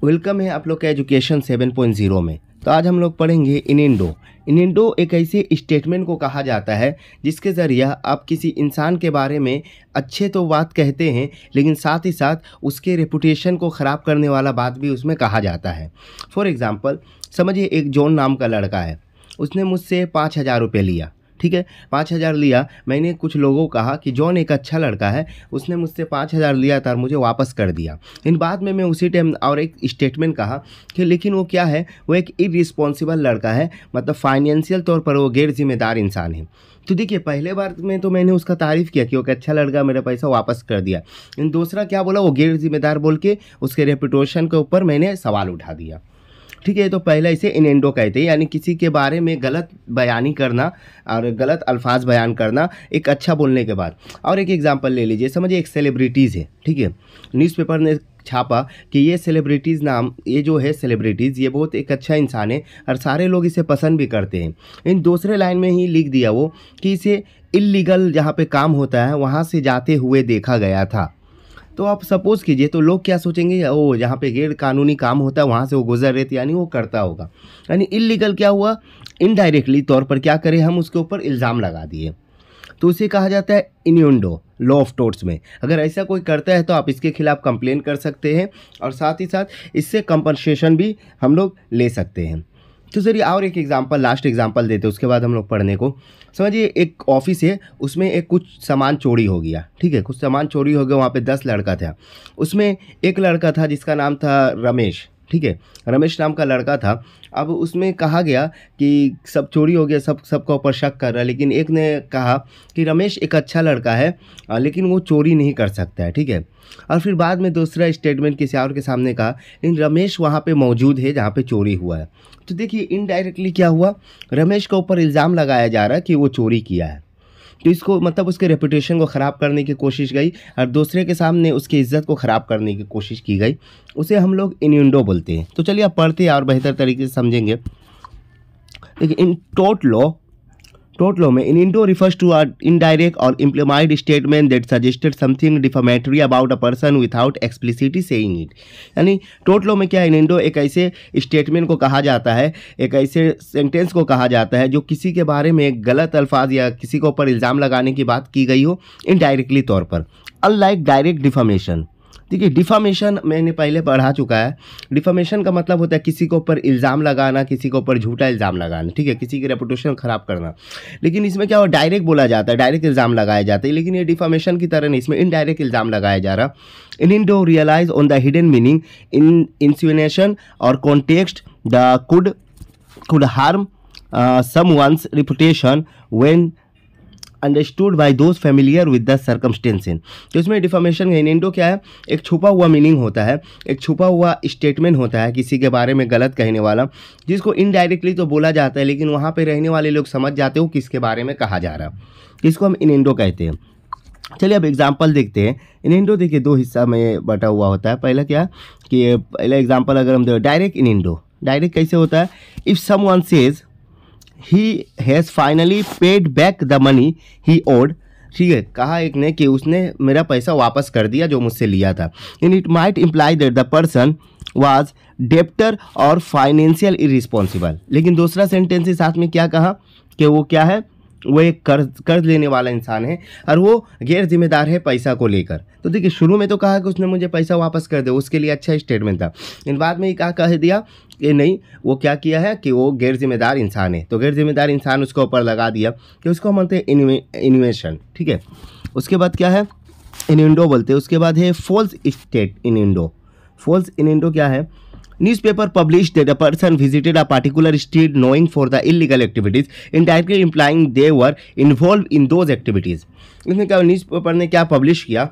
Welcome है आप लोग का एजुकेशन 7.0 में। तो आज हम लोग पढ़ेंगे इनिंडो। इनिंडो एक ऐसे स्टेटमेंट को कहा जाता है जिसके ज़रिए आप किसी इंसान के बारे में अच्छे तो बात कहते हैं, लेकिन साथ ही साथ उसके रेपुटेशन को ख़राब करने वाला बात भी उसमें कहा जाता है। फॉर एग्ज़ाम्पल समझिए एक जॉन नाम का लड़का है, उसने मुझसे 5,000 रुपये लिया। ठीक है, 5,000 लिया। मैंने कुछ लोगों को कहा कि जॉन एक अच्छा लड़का है, उसने मुझसे 5,000 लिया था और मुझे वापस कर दिया। इन बाद में मैं उसी टाइम और एक स्टेटमेंट कहा कि लेकिन वो क्या है, वो एक इर्रिस्पॉन्सिबल लड़का है, मतलब फाइनेंशियल तौर पर वो गैर जिम्मेदार इंसान है। तो देखिए पहले बार में तो मैंने उसका तारीफ़ किया कि वो अच्छा लड़का, मेरा पैसा वापस कर दिया। इन दूसरा क्या बोला, वो गैर जिम्मेदार बोल के उसके रेपुटेशन के ऊपर मैंने सवाल उठा दिया। ठीक है, तो पहले इसे इनेंडो कहते हैं, यानी किसी के बारे में गलत बयानी करना और गलत अल्फाज बयान करना एक अच्छा बोलने के बाद। और एक एग्जांपल ले लीजिए, समझिए एक सेलिब्रिटीज़ है। ठीक है, न्यूज़पेपर ने छापा कि ये सेलिब्रिटीज़ नाम, ये जो है सेलिब्रिटीज़, ये बहुत एक अच्छा इंसान है और सारे लोग इसे पसंद भी करते हैं। इन दूसरे लाइन में ही लिख दिया वो कि इसे इल्लीगल जहाँ पे काम होता है वहाँ से जाते हुए देखा गया था। तो आप सपोज़ कीजिए, तो लोग क्या सोचेंगे, ओ जहाँ पे गैर कानूनी काम होता है वहाँ से वो गुजर रहे थे, यानी वो करता होगा। यानी इल्लीगल क्या हुआ, इनडायरेक्टली तौर पर क्या करें, हम उसके ऊपर इल्ज़ाम लगा दिए। तो उसे कहा जाता है इन्यूंडो, लॉ ऑफ टोर्ट्स में। अगर ऐसा कोई करता है तो आप इसके खिलाफ़ कंप्लेन कर सकते हैं और साथ ही साथ इससे कंपनसेशन भी हम लोग ले सकते हैं। तो चलिए और एक एग्जांपल, लास्ट एग्जांपल देते हैं, उसके बाद हम लोग पढ़ने को। समझिए एक ऑफिस है, उसमें एक कुछ सामान चोरी हो गया। ठीक है, कुछ सामान चोरी हो गया, वहाँ पे 10 लड़का था। उसमें एक लड़का था जिसका नाम था रमेश। ठीक है, रमेश नाम का लड़का था। अब उसमें कहा गया कि सब चोरी हो गया, सबका ऊपर शक कर रहा है, लेकिन एक ने कहा कि रमेश एक अच्छा लड़का है लेकिन वो चोरी नहीं कर सकता है। ठीक है, और फिर बाद में दूसरा स्टेटमेंट किसी और के सामने कहा लेकिन रमेश वहाँ पे मौजूद है जहाँ पे चोरी हुआ है। तो देखिए इनडायरेक्टली क्या हुआ, रमेश के ऊपर इल्ज़ाम लगाया जा रहा है कि वो चोरी किया है। तो इसको मतलब उसके रेपुटेशन को ख़राब करने की कोशिश गई और दूसरे के सामने उसकी इज़्ज़त को ख़राब करने की कोशिश की गई। उसे हम लोग इन्यूंडो बोलते हैं। तो चलिए आप पढ़ते हैं और बेहतर तरीके से समझेंगे। देखिए इन टोर्ट लॉ में इन्यूंडो refers to indirect or implied statement that suggested something defamatory about a person without explicitly saying it. यानी टोर्ट लॉ में क्या है, इन्यूंडो एक ऐसे स्टेटमेंट को कहा जाता है, एक ऐसे सेंटेंस को कहा जाता है जो किसी के बारे में एक गलत अल्फाज या किसी के ऊपर इल्ज़ाम लगाने की बात की गई हो इनडायरेक्टली तौर पर, अनलाइक डायरेक्ट डिफामेशन। देखिए डिफामेशन मैंने पहले पढ़ा चुका है। डिफामेशन का मतलब होता है किसी के ऊपर इल्ज़ाम लगाना, किसी के ऊपर झूठा इल्ज़ाम लगाना। ठीक है, किसी की रेपुटेशन ख़राब करना। लेकिन इसमें क्या हो, डायरेक्ट बोला जाता है, डायरेक्ट इल्ज़ाम लगाए जाते हैं, लेकिन ये डिफामेशन की तरह नहीं, इसमें इनडायरेक्ट इल्ज़ाम लगाया जा रहा। Innuendo relies on the hidden meaning in insinuation or context the could harm someone's reputation when understood by those familiar with the circumstances. तो इसमें डिफामेशन का इनिंडो क्या है, एक छुपा हुआ मीनिंग होता है, एक छुपा हुआ स्टेटमेंट होता है किसी के बारे में गलत कहने वाला, जिसको इनडायरेक्टली तो बोला जाता है लेकिन वहाँ पे रहने वाले लोग समझ जाते हो किसके बारे में कहा जा रहा, इसको हम इनिंडो कहते हैं। चलिए अब एग्जाम्पल देखते हैं। इनिंडो देखिए 2 हिस्सा में बटा हुआ होता है। पहला क्या कि पहला एग्जाम्पल अगर हम दें डायरेक्ट इनिंडो, डायरेक्ट कैसे होता है, if someone says he has finally paid back the money he owed। ठीक है, कहा एक ने कि उसने मेरा पैसा वापस कर दिया जो मुझसे लिया था। In it might imply that the person was debtor और फाइनेंशियल इरिस्पॉन्सिबल। लेकिन दूसरा सेंटेंस के साथ में क्या कहा कि वो क्या है, वो एक कर्ज लेने वाला इंसान है और वो गैर जिम्मेदार है पैसा को लेकर। तो देखिए शुरू में तो कहा कि उसने मुझे पैसा वापस कर दे, उसके लिए अच्छा स्टेटमेंट था। इन बाद में क्या कह दिया कि नहीं, वो क्या किया है कि वो गैर जिम्मेदार इंसान है। तो गैर जिम्मेदार इंसान उसके ऊपर लगा दिया कि उसको बोलते हैं इन्वेशन। ठीक है, उसके बाद क्या है, इनिंडो बोलते हैं। उसके बाद है फॉल्स स्टेट इनिंडो। फॉल्स इनिंडो क्या है, newspaper published that a person visited a particular street knowing for the illegal activities, indirectly implying they were involved in those activities। इसमें क्या, न्यूज़पेपर ने क्या पब्लिश किया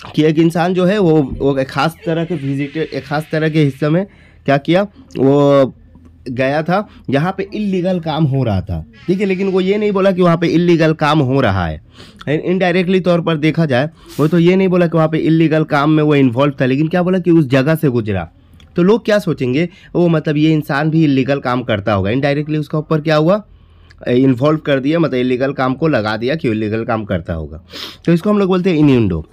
कि एक इंसान जो है वो एक खास तरह के विजिटेड, एक खास तरह के हिस्से में क्या किया, वो गया था जहाँ पे इल्लीगल काम हो रहा था। ठीक है, लेकिन वो ये नहीं बोला कि वहाँ पे इल्लीगल काम हो रहा है। इनडायरेक्टली तौर पर देखा जाए वो तो ये नहीं बोला कि वहाँ पे इल्लीगल काम में वो इन्वॉल्व था, लेकिन क्या बोला कि उस जगह से गुजरा। तो लोग क्या सोचेंगे, वो मतलब ये इंसान भी इल्लीगल काम करता होगा। इनडायरेक्टली उसका ऊपर क्या हुआ, इन्वॉल्व कर दिया, मतलब इल्लीगल काम को लगा दिया कि इल्लीगल काम करता होगा। तो इसको हम लोग बोलते हैं इनिंडो।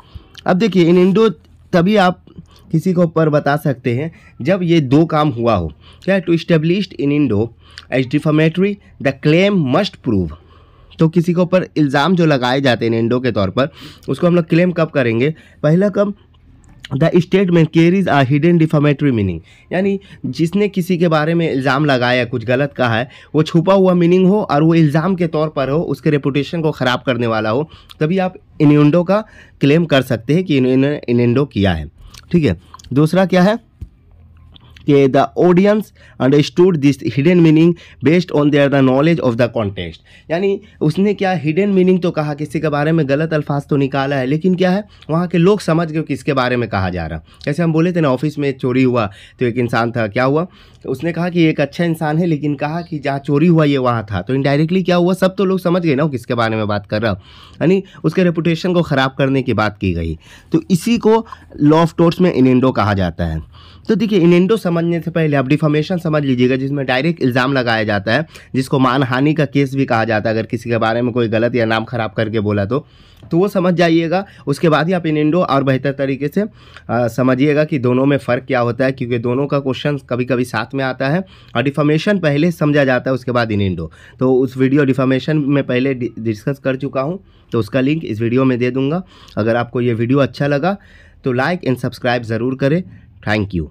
अब देखिए इनिंडो तभी आप किसी को ऊपर बता सकते हैं जब ये दो काम हुआ हो, क्या to established innuendo as defamatory the claim must prove. तो किसी के ऊपर इल्ज़ाम जो लगाए जाते हैं इंडो के तौर पर, उसको हम लोग क्लेम कब करेंगे, पहला कब, the statement carries a hidden defamatory meaning, यानी जिसने किसी के बारे में इल्ज़ाम लगाया, कुछ गलत कहा है, वो छुपा हुआ मीनिंग हो और वो इल्ज़ाम के तौर पर हो, उसके रेपुटेशन को ख़राब करने वाला हो, तभी आप इनिंडो का क्लेम कर सकते हैं कि इन्होंने इनिंडो किया है। ठीक है, दूसरा क्या है कि the audience understood this hidden meaning based on their the knowledge of the context, यानी उसने क्या हिडन मीनिंग तो कहा, किसी के बारे में गलत अल्फाज तो निकाला है, लेकिन क्या है वहाँ के लोग समझ गए किसके बारे में कहा जा रहा। जैसे हम बोले थे ना, ऑफिस में चोरी हुआ तो एक इंसान था, क्या हुआ, तो उसने कहा कि एक अच्छा इंसान है, लेकिन कहा कि जहाँ चोरी हुआ ये वहाँ था, तो इनडायरेक्टली क्या हुआ, सब तो लोग समझ गए ना किसके बारे में बात कर रहा, यानी उसके रेपुटेशन को ख़राब करने की बात की गई। तो इसी को लॉ ऑफ टोर्ट्स में इनिंडो कहा जाता है। तो देखिए, इनिंडो समझने से पहले आप डिफामेशन समझ लीजिएगा, जिसमें डायरेक्ट इल्ज़ाम लगाया जाता है, जिसको मानहानि का केस भी कहा जाता है। अगर किसी के बारे में कोई गलत या नाम खराब करके बोला तो वो समझ जाइएगा। उसके बाद ही आप इनिंडो और बेहतर तरीके से समझिएगा कि दोनों में फ़र्क क्या होता है, क्योंकि दोनों का क्वेश्चन कभी कभी साथ में आता है और डिफामेशन पहले समझा जाता है, उसके बाद इनिंडो। तो उस वीडियो डिफामेशन में पहले डिस्कस कर चुका हूँ, तो उसका लिंक इस वीडियो में दे दूँगा। अगर आपको ये वीडियो अच्छा लगा तो लाइक एंड सब्सक्राइब ज़रूर करें। Thank you.